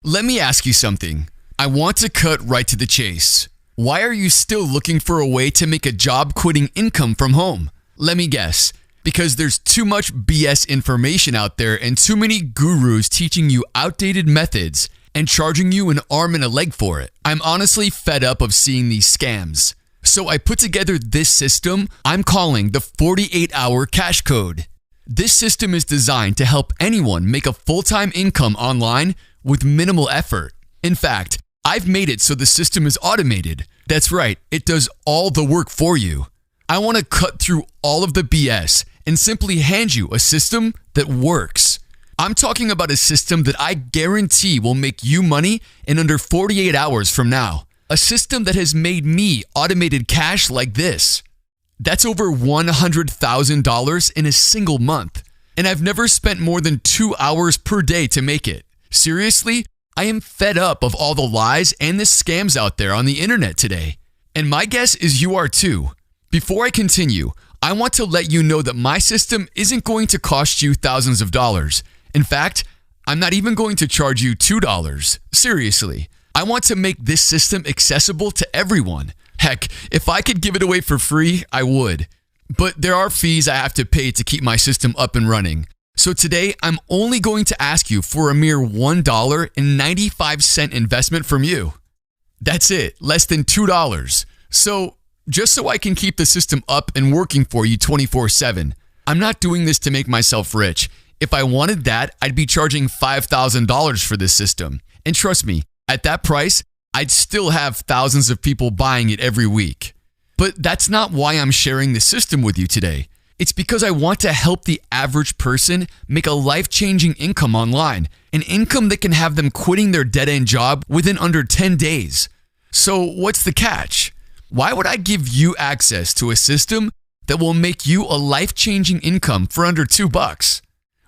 Let me ask you something. I want to cut right to the chase. Why are you still looking for a way to make a job-quitting income from home? Let me guess. Because there's too much BS information out there and too many gurus teaching you outdated methods and charging you an arm and a leg for it. I'm honestly fed up of seeing these scams. So I put together this system I'm calling the 48-hour cash code. This system is designed to help anyone make a full-time income online with minimal effort. In fact, I've made it so the system is automated. That's right, it does all the work for you. I want to cut through all of the BS and simply hand you a system that works. I'm talking about a system that I guarantee will make you money in under 48 hours from now. A system that has made me automated cash like this. That's over $100,000 in a single month. And I've never spent more than 2 hours per day to make it. Seriously, I am fed up of all the lies and the scams out there on the internet today. And my guess is you are too. Before I continue, I want to let you know that my system isn't going to cost you thousands of dollars. In fact, I'm not even going to charge you $2. Seriously, I want to make this system accessible to everyone. Heck, if I could give it away for free, I would. But there are fees I have to pay to keep my system up and running. So today, I'm only going to ask you for a mere $1.95 investment from you. That's it, less than $2. So, just so I can keep the system up and working for you 24/7. I'm not doing this to make myself rich. If I wanted that, I'd be charging $5,000 for this system. And trust me, at that price, I'd still have thousands of people buying it every week. But that's not why I'm sharing this system with you today. It's because I want to help the average person make a life-changing income online, an income that can have them quitting their dead-end job within under 10 days. So what's the catch? Why would I give you access to a system that will make you a life-changing income for under $2?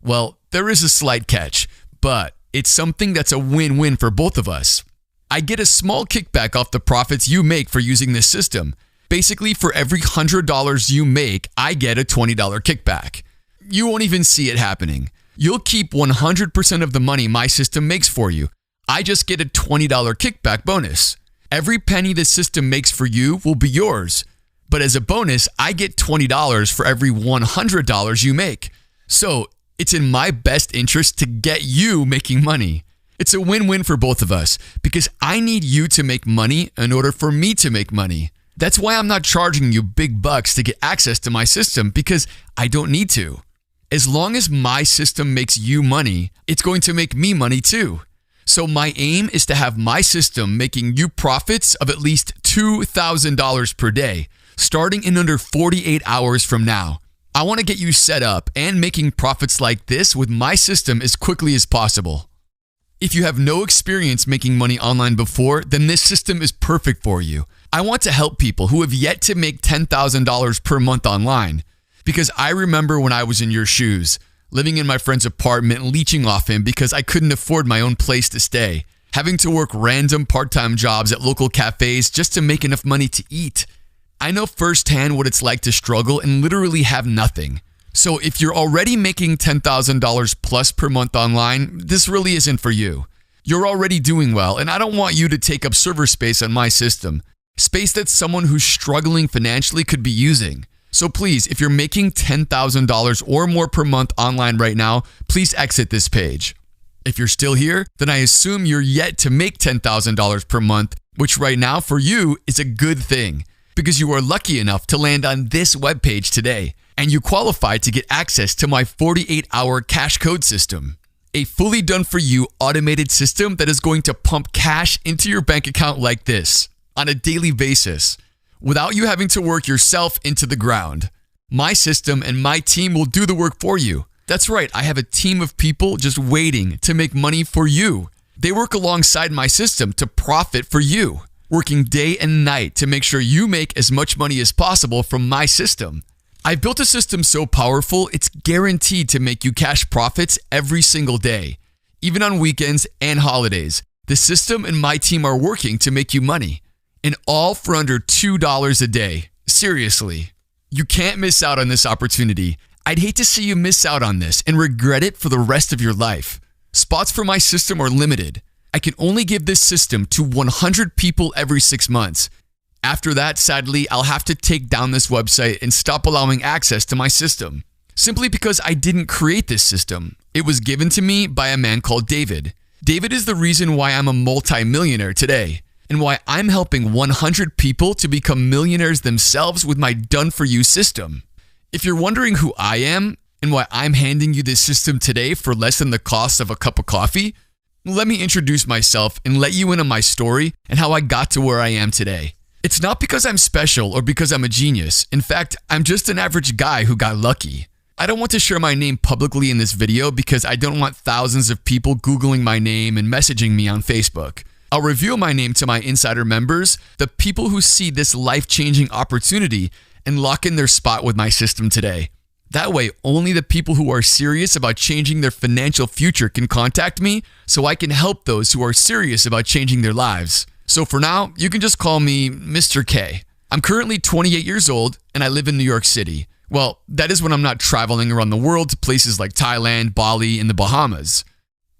Well, there is a slight catch, but it's something that's a win-win for both of us. I get a small kickback off the profits you make for using this system. Basically, for every $100 you make, I get a $20 kickback. You won't even see it happening. You'll keep 100% of the money my system makes for you. I just get a $20 kickback bonus. Every penny the system makes for you will be yours. But as a bonus, I get $20 for every $100 you make. So, it's in my best interest to get you making money. It's a win-win for both of us because I need you to make money in order for me to make money. That's why I'm not charging you big bucks to get access to my system because I don't need to. As long as my system makes you money, it's going to make me money too. So my aim is to have my system making you profits of at least $2,000 per day, starting in under 48 hours from now. I want to get you set up and making profits like this with my system as quickly as possible. If you have no experience making money online before, then this system is perfect for you. I want to help people who have yet to make $10,000 per month online. Because I remember when I was in your shoes, living in my friend's apartment, leeching off him because I couldn't afford my own place to stay, having to work random part-time jobs at local cafes just to make enough money to eat. I know firsthand what it's like to struggle and literally have nothing. So if you're already making $10,000 plus per month online, this really isn't for you. You're already doing well, and I don't want you to take up server space on my system, space that someone who's struggling financially could be using. So please, if you're making $10,000 or more per month online right now, please exit this page. If you're still here, then I assume you're yet to make $10,000 per month, which right now for you is a good thing because you are lucky enough to land on this webpage today and you qualify to get access to my 48-hour cash code system. A fully done for you automated system that is going to pump cash into your bank account like this on a daily basis without you having to work yourself into the ground. My system and my team will do the work for you. That's right, I have a team of people just waiting to make money for you. They work alongside my system to profit for you, working day and night to make sure you make as much money as possible from my system. I built a system so powerful, it's guaranteed to make you cash profits every single day, even on weekends and holidays. The system and my team are working to make you money, and all for under $2 a day. Seriously, you can't miss out on this opportunity. I'd hate to see you miss out on this and regret it for the rest of your life. Spots for my system are limited. I can only give this system to 100 people every 6 months. After that, sadly, I'll have to take down this website and stop allowing access to my system. Simply because I didn't create this system. It was given to me by a man called David. David is the reason why I'm a multi-millionaire today, and why I'm helping 100 people to become millionaires themselves with my done-for-you system. If you're wondering who I am and why I'm handing you this system today for less than the cost of a cup of coffee, let me introduce myself and let you in on my story and how I got to where I am today. It's not because I'm special or because I'm a genius. In fact, I'm just an average guy who got lucky. I don't want to share my name publicly in this video because I don't want thousands of people Googling my name and messaging me on Facebook. I'll reveal my name to my insider members, the people who see this life-changing opportunity and lock in their spot with my system today. That way, only the people who are serious about changing their financial future can contact me so I can help those who are serious about changing their lives. So for now, you can just call me Mr. K. I'm currently 28 years old and I live in New York City. Well, that is when I'm not traveling around the world to places like Thailand, Bali, and the Bahamas.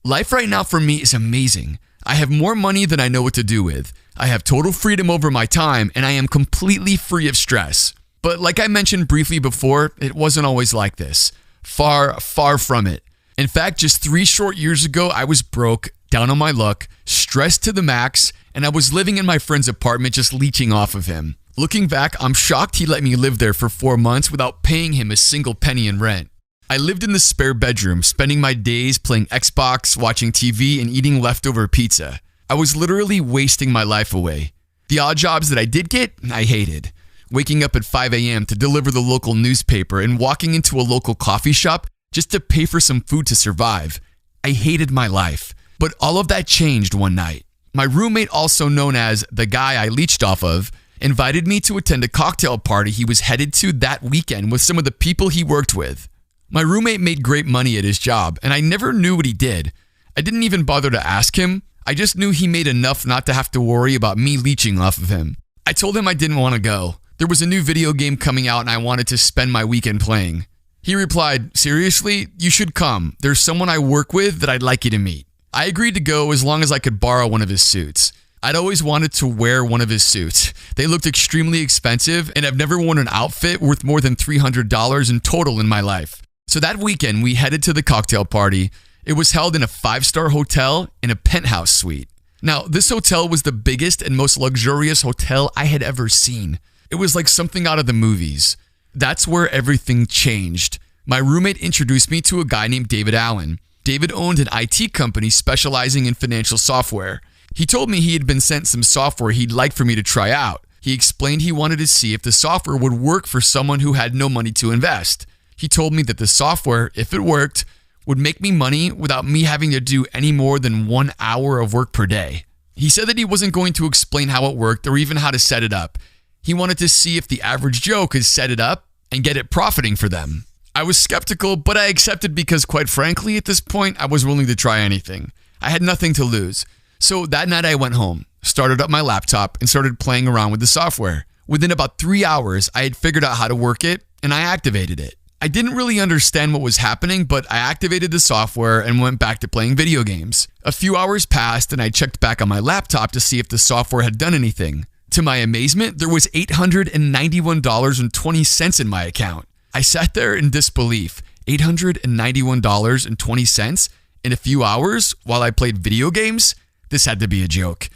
Life right now for me is amazing. I have more money than I know what to do with. I have total freedom over my time and I am completely free of stress. But like I mentioned briefly before, it wasn't always like this. Far, far from it. In fact, just 3 short years ago, I was broke, down on my luck, stressed to the max, and I was living in my friend's apartment just leeching off of him. Looking back, I'm shocked he let me live there for 4 months without paying him a single penny in rent. I lived in the spare bedroom, spending my days playing Xbox, watching TV, and eating leftover pizza. I was literally wasting my life away. The odd jobs that I did get, I hated. Waking up at 5 a.m. to deliver the local newspaper and walking into a local coffee shop just to pay for some food to survive. I hated my life. But all of that changed one night. My roommate, also known as the guy I leached off of, invited me to attend a cocktail party he was headed to that weekend with some of the people he worked with. My roommate made great money at his job, and I never knew what he did. I didn't even bother to ask him. I just knew he made enough not to have to worry about me leeching off of him. I told him I didn't want to go. There was a new video game coming out and I wanted to spend my weekend playing. He replied, "Seriously, you should come. There's someone I work with that I'd like you to meet." I agreed to go as long as I could borrow one of his suits. I'd always wanted to wear one of his suits. They looked extremely expensive and I've never worn an outfit worth more than $300 in total in my life. So that weekend we headed to the cocktail party. It was held in a 5-star hotel in a penthouse suite. Now, this hotel was the biggest and most luxurious hotel I had ever seen. It was like something out of the movies. That's where everything changed. My roommate introduced me to a guy named David Allen. David owned an IT company specializing in financial software. He told me he had been sent some software he'd like for me to try out. He explained he wanted to see if the software would work for someone who had no money to invest. He told me that the software, if it worked, would make me money without me having to do any more than 1 hour of work per day. He said that he wasn't going to explain how it worked or even how to set it up. He wanted to see if the average Joe could set it up and get it profiting for them. I was skeptical, but I accepted because, quite frankly, at this point, I was willing to try anything. I had nothing to lose. So that night I went home, started up my laptop, and started playing around with the software. Within about 3 hours, I had figured out how to work it, and I activated it. I didn't really understand what was happening, but I activated the software and went back to playing video games. A few hours passed, and I checked back on my laptop to see if the software had done anything. To my amazement, there was $891.20 in my account. I sat there in disbelief. $891.20 in a few hours while I played video games? This had to be a joke.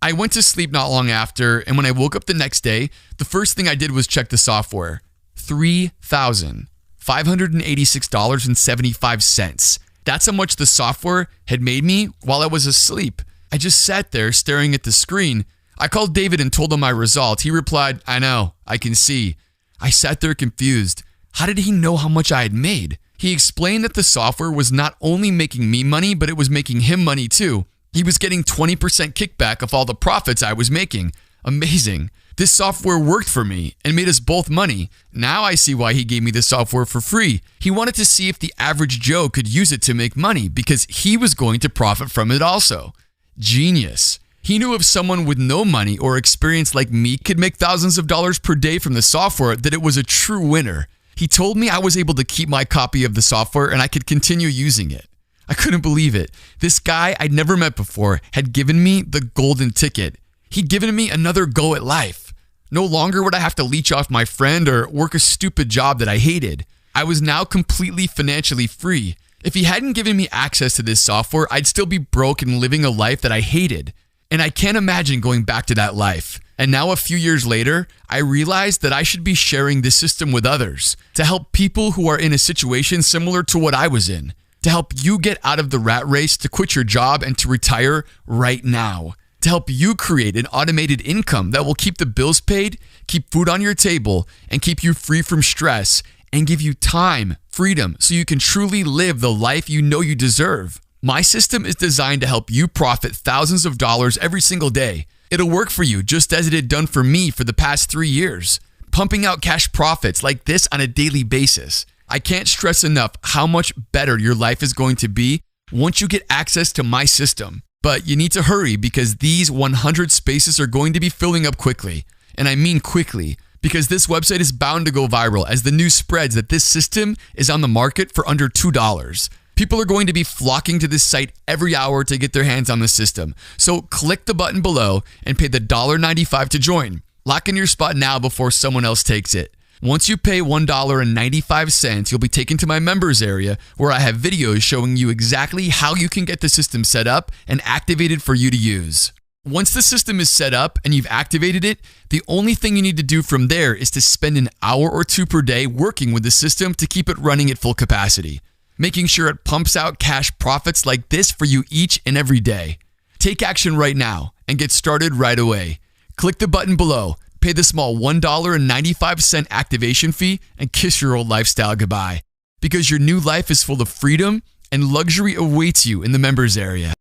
I went to sleep not long after, and when I woke up the next day, the first thing I did was check the software. $3,586.75. That's how much the software had made me while I was asleep. I just sat there staring at the screen. I called David and told him my result. He replied, "I know, I can see." I sat there confused. How did he know how much I had made? He explained that the software was not only making me money, but it was making him money too. He was getting 20% kickback of all the profits I was making. Amazing. This software worked for me and made us both money. Now I see why he gave me the software for free. He wanted to see if the average Joe could use it to make money because he was going to profit from it also. Genius. He knew if someone with no money or experience like me could make thousands of dollars per day from the software, that it was a true winner. He told me I was able to keep my copy of the software and I could continue using it. I couldn't believe it. This guy I'd never met before had given me the golden ticket. He'd given me another go at life. No longer would I have to leech off my friend or work a stupid job that I hated. I was now completely financially free. If he hadn't given me access to this software, I'd still be broke and living a life that I hated. And I can't imagine going back to that life. And now a few years later, I realized that I should be sharing this system with others to help people who are in a situation similar to what I was in, to help you get out of the rat race, to quit your job and to retire right now, to help you create an automated income that will keep the bills paid, keep food on your table, and keep you free from stress, and give you time, freedom, so you can truly live the life you know you deserve. My system is designed to help you profit thousands of dollars every single day. It'll work for you just as it had done for me for the past 3 years, pumping out cash profits like this on a daily basis. I can't stress enough how much better your life is going to be once you get access to my system. But you need to hurry because these 100 spaces are going to be filling up quickly. And I mean quickly, because this website is bound to go viral as the news spreads that this system is on the market for under $2. People are going to be flocking to this site every hour to get their hands on the system. So click the button below and pay the $1.95 to join. Lock in your spot now before someone else takes it. Once you pay $1.95, you'll be taken to my members area where I have videos showing you exactly how you can get the system set up and activated for you to use. Once the system is set up and you've activated it, the only thing you need to do from there is to spend an hour or two per day working with the system to keep it running at full capacity, making sure it pumps out cash profits like this for you each and every day. Take action right now and get started right away. Click the button below, pay the small $1.95 activation fee, and kiss your old lifestyle goodbye. Because your new life is full of freedom and luxury awaits you in the members area.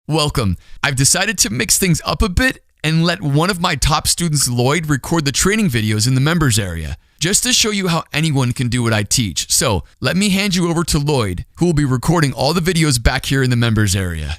Welcome. I've decided to mix things up a bit and let one of my top students, Lloyd, record the training videos in the members area, just to show you how anyone can do what I teach. So let me hand you over to Lloyd, who will be recording all the videos back here in the members area.